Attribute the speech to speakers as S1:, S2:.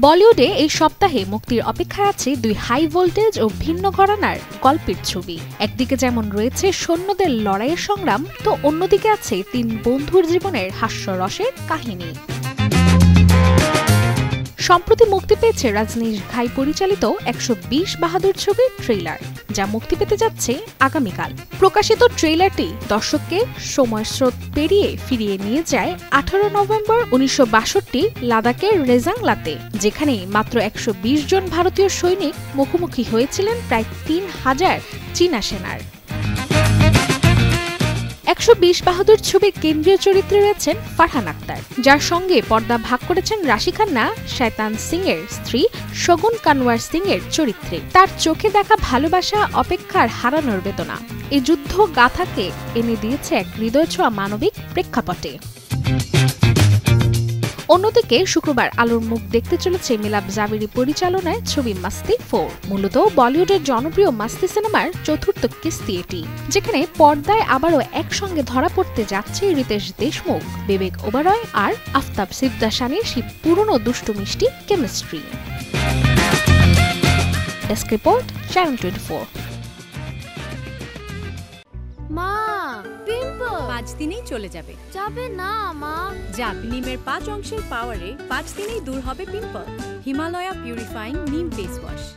S1: বলিউডে এই সপ্তাহে মুক্তির অপেক্ষায় আছে দুই হাই ভোল্টেজ ও ভিন্ন ঘরানার গল্পের ছবি। একদিকে যেমন রয়েছে সৈন্যদের লড়াইয়ের সংগ্রাম, তো অন্যদিকে আছে তিন বন্ধুর জীবনের হাস্যরসের কাহিনী। সম্প্রতি মুক্তি পেয়েছে রজনীশ ঘাই পরিচালিত ১২০ বাহাদুর ছবির ট্রেইলার, যা মুক্তি পেতে যাচ্ছে আগামীকাল। প্রকাশিত ট্রেইলারটি দর্শককে সময় স্রোত পেরিয়ে ফিরিয়ে নিয়ে যায় ১৮ নভেম্বর ১৯৬২ লাদাখের রেজাংলাতে, যেখানে মাত্র ১২০ জন ভারতীয় সৈনিক মুখোমুখি হয়েছিলেন প্রায় ৩,০০০ চীনা সেনার। ১২০ বাহাদুর ছবির কেন্দ্রীয় চরিত্রে রয়েছেন ফারহান আখতার, যার সঙ্গে পর্দা ভাগ করেছেন রাশি খান্না শয়তান সিং এর স্ত্রী শগুন কানওয়ার সিং এর চরিত্রে। তার চোখে দেখা ভালোবাসা, অপেক্ষার হারানোর বেদনা এই যুদ্ধ গাথাকে এনে দিয়েছে এক হৃদয়ছোঁয়া মানবিক প্রেক্ষাপটে। অন্যদিকে শুক্রবার আলোর মুখ দেখতে চলেছে মিলাব জাবেরি পরিচালনায় ছবি মাস্তি 4। মূলত বলিউডের জনপ্রিয় মাস্তি সিনেমার চতুর্থ কিস্তি এটি, যেখানে পর্দায় আবারও একসঙ্গে ধরা পড়তে যাচ্ছে রিতেশ দেশমুখ, বিবেক ওবেরয় আর আফতাব সিদ্দিকীর সেই পুরনো দুষ্টু মিষ্টি কেমিস্ট্রি। Desk report, channel 24।
S2: মা, পিম্পল
S3: ৫ দিনেই চলে যাবে।
S2: যাবে না মা।
S3: যাক, নিমের ৫ অংশের পাওয়ারে ৫ দিনেই দূর হবে পিম্পল। হিমালয়া পিউরিফাইং নিম ফেস ওয়াশ।